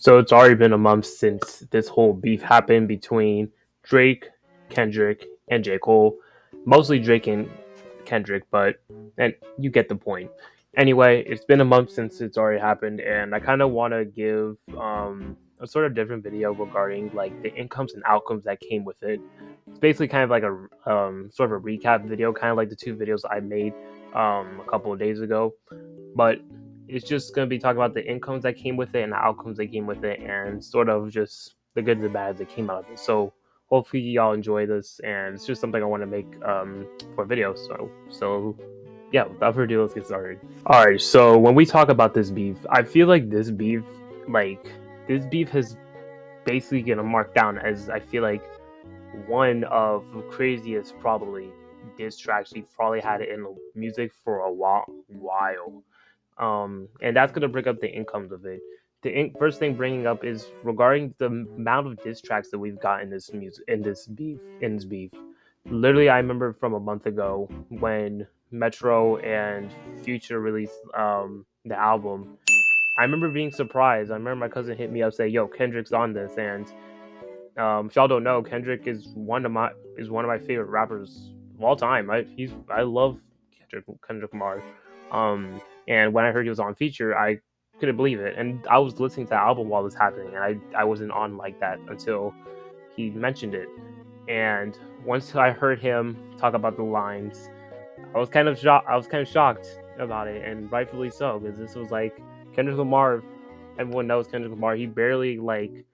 So it's already been a month since this whole beef happened between Drake, Kendrick, and J. Cole. Mostly Drake and Kendrick, but and you get the point. Anyway, it's been a month since it's already happened, and I kind of want to give a sort of different video regarding like the incomes and outcomes that came with it. It's basically kind of like a sort of a recap video, kind of like the two videos I made a couple of days ago, but it's just going to be talking about the incomes that came with it and the outcomes that came with it and sort of just the good and the bad that came out of it. So hopefully y'all enjoy this, and it's just something I want to make for a video. So yeah, without further ado, let's get started. All right, so when we talk about this beef, I feel like like this beef has basically gonna mark down as I feel like one of the craziest probably diss tracks we've probably had it in music for a while. And that's gonna bring up the incomes of it. First thing bringing up is regarding the amount of diss tracks that we've got in this music in this beef. Literally, I remember from a month ago when Metro and Future released the album. I remember being surprised. I remember my cousin hit me up say, "Yo, Kendrick's on this," and if y'all don't know, Kendrick is one of my favorite rappers of all time. I love Kendrick Lamar. And when I heard he was on feature, I couldn't believe it. And I was listening to the album while this was happening, and I wasn't on like that until he mentioned it. And once I heard him talk about the lines, I was kind of shocked. I was kind of shocked about it, and rightfully so, because this was like Kendrick Lamar. Everyone knows Kendrick Lamar. He barely like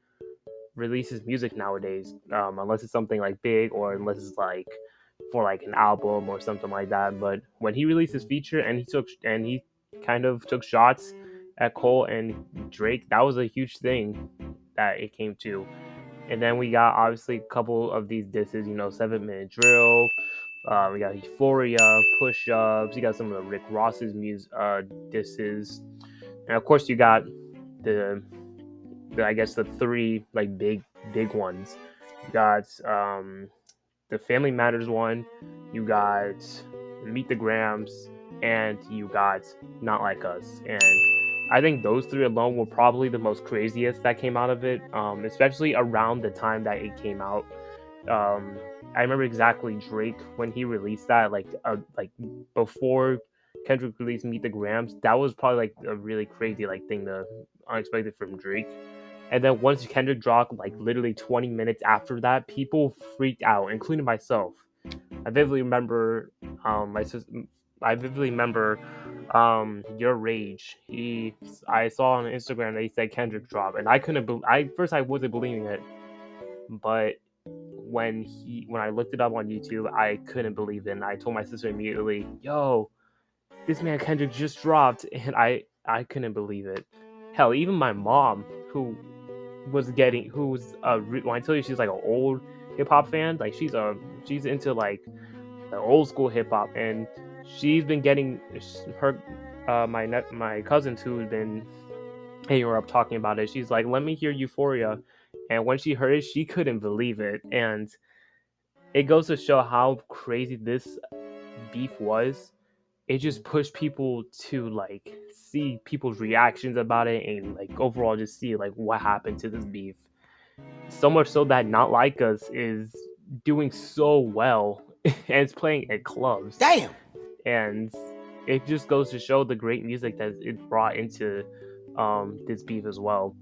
releases music nowadays, unless it's something like big or unless it's like for like an album or something like that. But when he released his feature and he kind of took shots at Cole and Drake, that was a huge thing that it came to. And then we got obviously a couple of these disses, 7 minute drill. We got Euphoria, push ups. You got some of the Rick Ross's music disses, and of course you got the I guess the three like big ones. You got the Family Matters one, you got Meet the Grams, and you got Not Like Us. And I think those three alone were probably the most craziest that came out of it, especially around the time that it came out. I remember exactly Drake when he released that, like before Kendrick released Meet the Grams. That was probably like a really crazy like thing, the unexpected from Drake. And then once Kendrick dropped, like literally 20 minutes after that, people freaked out, including myself. I vividly remember my sis- I vividly remember your rage. I saw on Instagram that he said Kendrick dropped, and I couldn't. I first I wasn't believing it, but when I looked it up on YouTube, I couldn't believe it. And I told my sister immediately, "Yo, this man Kendrick just dropped," and I couldn't believe it. Hell, even my mom, when I tell you she's like an old hip hop fan, like she's into like the old school hip hop, and she's been getting her my cousins who've been hitting her up talking about it. She's like, "Let me hear Euphoria," and when she heard it, she couldn't believe it, and it goes to show how crazy this beef was. It just pushed people to like see people's reactions about it and like overall just see like what happened to this beef. So much so that Not Like Us is doing so well and it's playing at clubs. Damn. And it just goes to show the great music that it brought into this beef as well.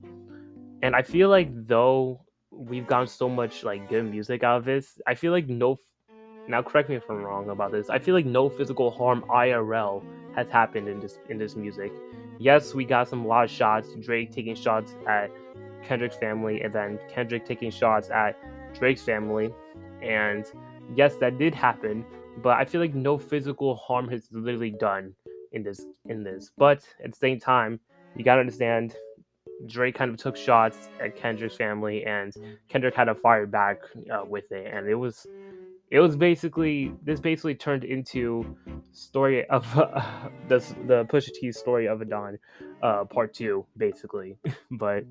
And I feel like though we've gotten so much like good music out of this, I feel like now correct me if I'm wrong about this. I feel like no physical harm IRL has happened in this music. Yes, we got a lot of shots. Drake taking shots at Kendrick's family, and then Kendrick taking shots at Drake's family. And yes, that did happen, but I feel like no physical harm has literally done in this. But at the same time, you gotta understand Drake kind of took shots at Kendrick's family, and Kendrick had to fire back with it, and it was basically turned into story of the Pusha T story of a Dawn, part two, basically. But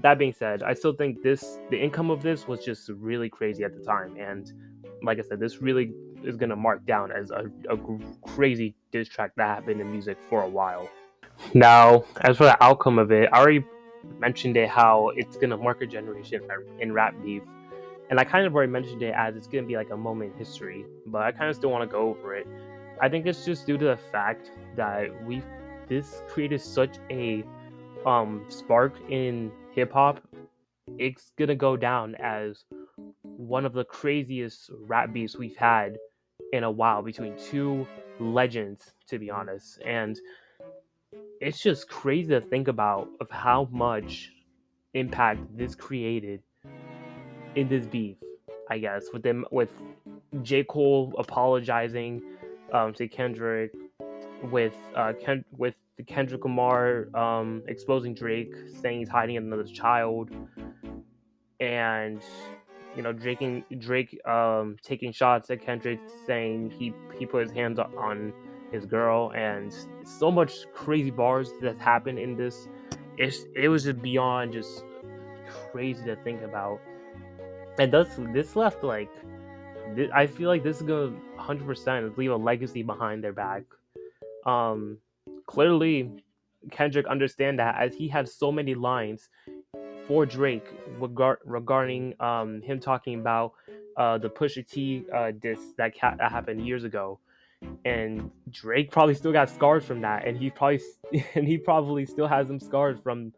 that being said, I still think the income of this was just really crazy at the time, and like I said, this really is gonna mark down as a crazy diss track that happened in music for a while. Now, as for the outcome of it, I already mentioned it how it's gonna mark a generation in rap beef, and I kind of already mentioned it as it's gonna be like a moment in history, but I kind of still want to go over it. I think it's just due to the fact that we this created such a spark in hip hop. It's gonna go down as one of the craziest rap beefs we've had in a while between two legends, to be honest. And it's just crazy to think about of how much impact this created in this beef. I guess with them with J. Cole apologizing to Kendrick, with the Kendrick Lamar exposing Drake, saying he's hiding another child, and Drake taking shots at Kendrick, saying he put his hands on his girl, and so much crazy bars that happened in this. It was just beyond just crazy to think about, and this left like I feel like this is gonna 100% leave a legacy behind their back. Um, Clearly, Kendrick understand that as he had so many lines for Drake regarding him talking about the Pusha T diss that happened years ago, and Drake probably still got scars from that, and he probably still has some scars from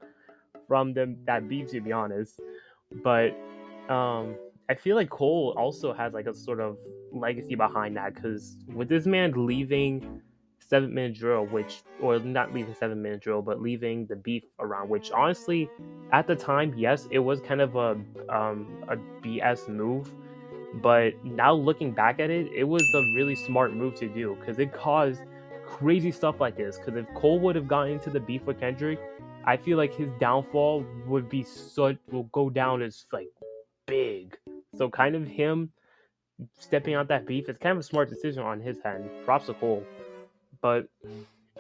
them that beef, to be honest. But I feel like Cole also has like a sort of legacy behind that, because with this man leaving 7 Minute Drill, which, or not leaving 7 Minute Drill, but leaving the beef around, which honestly, at the time, yes, it was kind of a BS move, but now looking back at it, it was a really smart move to do, because it caused crazy stuff like this. Because if Cole would have gotten into the beef with Kendrick, I feel like his downfall will go down as like big. So kind of him stepping out that beef is kind of a smart decision on his end. Props to Cole. But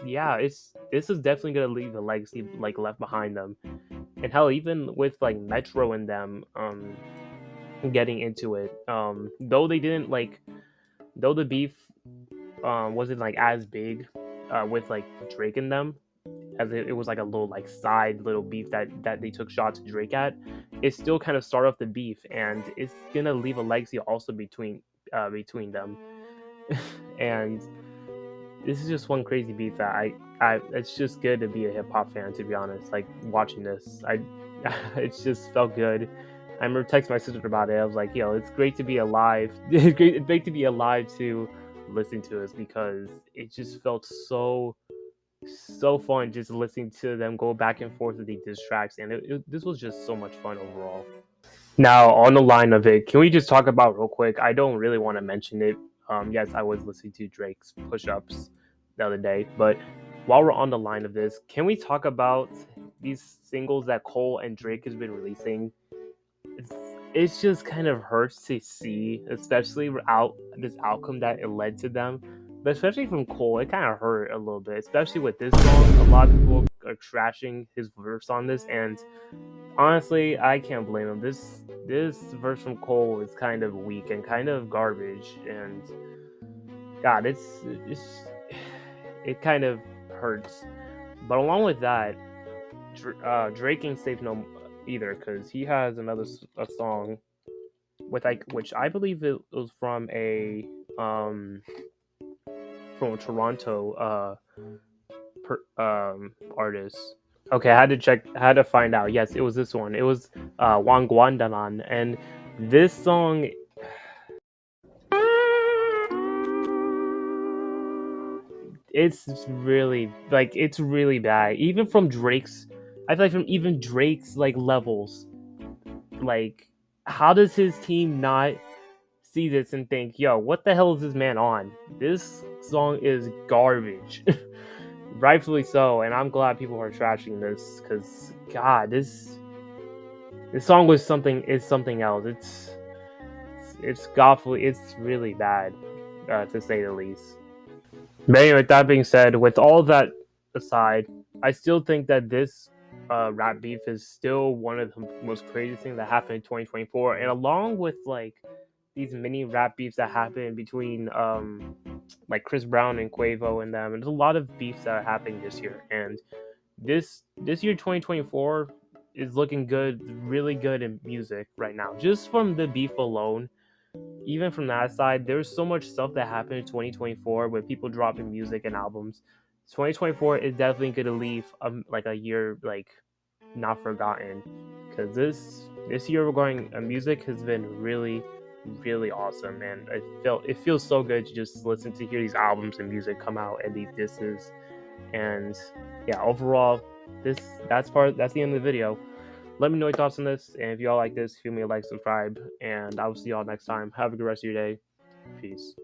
yeah, this is definitely gonna leave a legacy like left behind them. And hell, even with like Metro and them getting into it, though they didn't like though the beef wasn't like as big with like Drake and them, as it was like a little like side little beef that they took shots at Drake at. It still kind of started off the beef, and it's gonna leave a legacy also between them. And this is just one crazy beef that I it's just good to be a hip hop fan, to be honest. Like watching this, it's just felt good. I remember texting my sister about it. I was like, "Yo, it's great to be alive. It's great to be alive to listen to this, because it just felt so fun just listening to them go back and forth with these diss tracks, and this was just so much fun overall." Now, on the line of it, can we just talk about real quick? I don't really want to mention it. Yes, I was listening to Drake's push-ups the other day, but while we're on the line of this, can we talk about these singles that Cole and Drake has been releasing? It's, it's just kind of hurts to see, especially without this outcome that it led to them. But especially from Cole, it kind of hurt a little bit, especially with this song. A lot of people are trashing his verse on this, and honestly, I can't blame him. This verse from Cole is kind of weak and kind of garbage, and God, it's it kind of hurts. But along with that, Drake ain't safe no either, because he has a song with like, which I believe it was um from a Toronto artist. Okay, I had to check. I had to find out. Yes, it was this one. It was Wang Guandanan, and this song, it's really bad. Even from Drake's, I feel like from even Drake's like levels, like how does his team not see this and think, yo, what the hell is this man on? This song is garbage. Rightfully so, and I'm glad people are trashing this, because God, this song was something else. It's godfully, it's really bad, to say the least. But anyway, that being said, with all that aside, I still think that this rap beef is still one of the most crazy things that happened in 2024, and along with like these mini rap beefs that happen between like Chris Brown and Quavo and them, and there's a lot of beefs that are happening this year, and this year 2024 is looking good, really good in music right now. Just from the beef alone, even from that side, there's so much stuff that happened in 2024 with people dropping music and albums. 2024 is definitely gonna leave like a year like not forgotten, because this year we're going music has been really awesome, and it feels so good to just listen to hear these albums and music come out and these disses. And yeah, overall, that's the end of the video. Let me know your thoughts on this, and if y'all like this, feel me a like, subscribe, and I will see y'all next time. Have a good rest of your day. Peace.